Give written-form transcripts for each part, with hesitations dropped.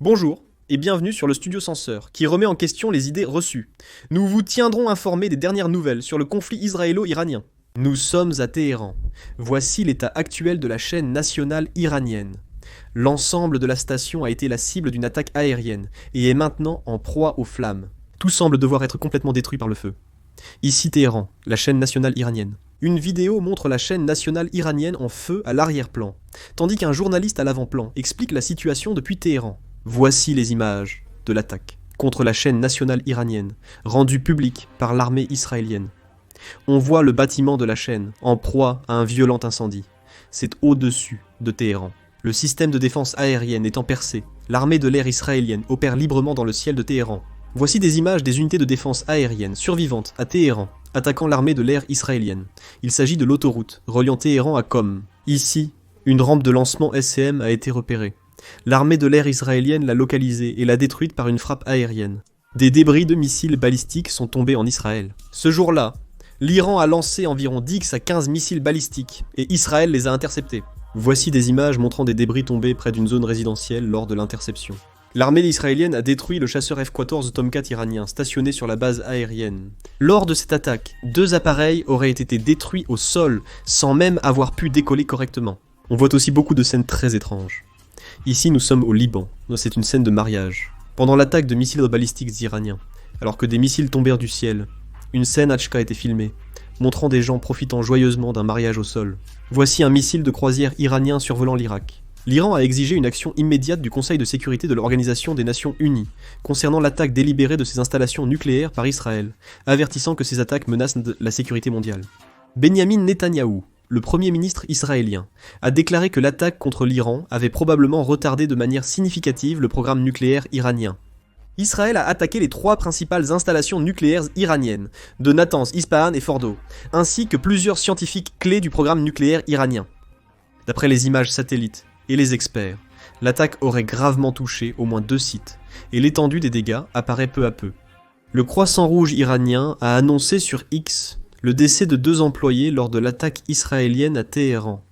Bonjour et bienvenue sur le Studio Censeur, qui remet en question les idées reçues. Nous vous tiendrons informés des dernières nouvelles sur le conflit israélo-iranien. Nous sommes à Téhéran. Voici l'état actuel de la chaîne nationale iranienne. L'ensemble de la station a été la cible d'une attaque aérienne et est maintenant en proie aux flammes. Tout semble devoir être complètement détruit par le feu. Ici Téhéran, la chaîne nationale iranienne. Une vidéo montre la chaîne nationale iranienne en feu à l'arrière-plan, tandis qu'un journaliste à l'avant-plan explique la situation depuis Téhéran. Voici les images de l'attaque contre la chaîne nationale iranienne, rendue publique par l'armée israélienne. On voit le bâtiment de la chaîne en proie à un violent incendie. C'est au-dessus de Téhéran. Le système de défense aérienne étant percé, l'armée de l'air israélienne opère librement dans le ciel de Téhéran. Voici des images des unités de défense aérienne survivantes à Téhéran, attaquant l'armée de l'air israélienne. Il s'agit de l'autoroute reliant Téhéran à Qom. Ici, une rampe de lancement SCM a été repérée. L'armée de l'air israélienne l'a localisée et l'a détruite par une frappe aérienne. Des débris de missiles balistiques sont tombés en Israël. Ce jour-là, l'Iran a lancé environ 10 à 15 missiles balistiques et Israël les a interceptés. Voici des images montrant des débris tombés près d'une zone résidentielle lors de l'interception. L'armée israélienne a détruit le chasseur F-14 Tomcat iranien stationné sur la base aérienne. Lors de cette attaque, 2 appareils auraient été détruits au sol sans même avoir pu décoller correctement. On voit aussi beaucoup de scènes très étranges. Ici nous sommes au Liban, c'est une scène de mariage. Pendant l'attaque de missiles balistiques iraniens, alors que des missiles tombèrent du ciel, une scène Hachka a été filmée, montrant des gens profitant joyeusement d'un mariage au sol. Voici un missile de croisière iranien survolant l'Irak. L'Iran a exigé une action immédiate du Conseil de sécurité de l'Organisation des Nations Unies concernant l'attaque délibérée de ses installations nucléaires par Israël, avertissant que ces attaques menacent la sécurité mondiale. Benjamin Netanyahou, le Premier ministre israélien, a déclaré que l'attaque contre l'Iran avait probablement retardé de manière significative le programme nucléaire iranien. Israël a attaqué les 3 principales installations nucléaires iraniennes, de Natanz, Ispahan et Fordo, ainsi que plusieurs scientifiques clés du programme nucléaire iranien. D'après les images satellites et les experts, l'attaque aurait gravement touché au moins 2 sites, et l'étendue des dégâts apparaît peu à peu. Le Croissant Rouge iranien a annoncé sur X le décès de 2 employés lors de l'attaque israélienne à Téhéran.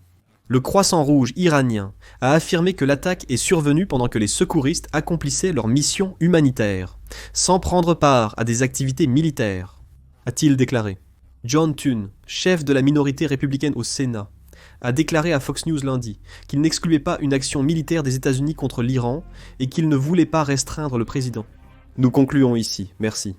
Le Croissant Rouge iranien a affirmé que l'attaque est survenue pendant que les secouristes accomplissaient leur mission humanitaire, sans prendre part à des activités militaires, a-t-il déclaré. John Thune, chef de la minorité républicaine au Sénat, a déclaré à Fox News lundi qu'il n'excluait pas une action militaire des États-Unis contre l'Iran et qu'il ne voulait pas restreindre le président. Nous concluons ici, merci.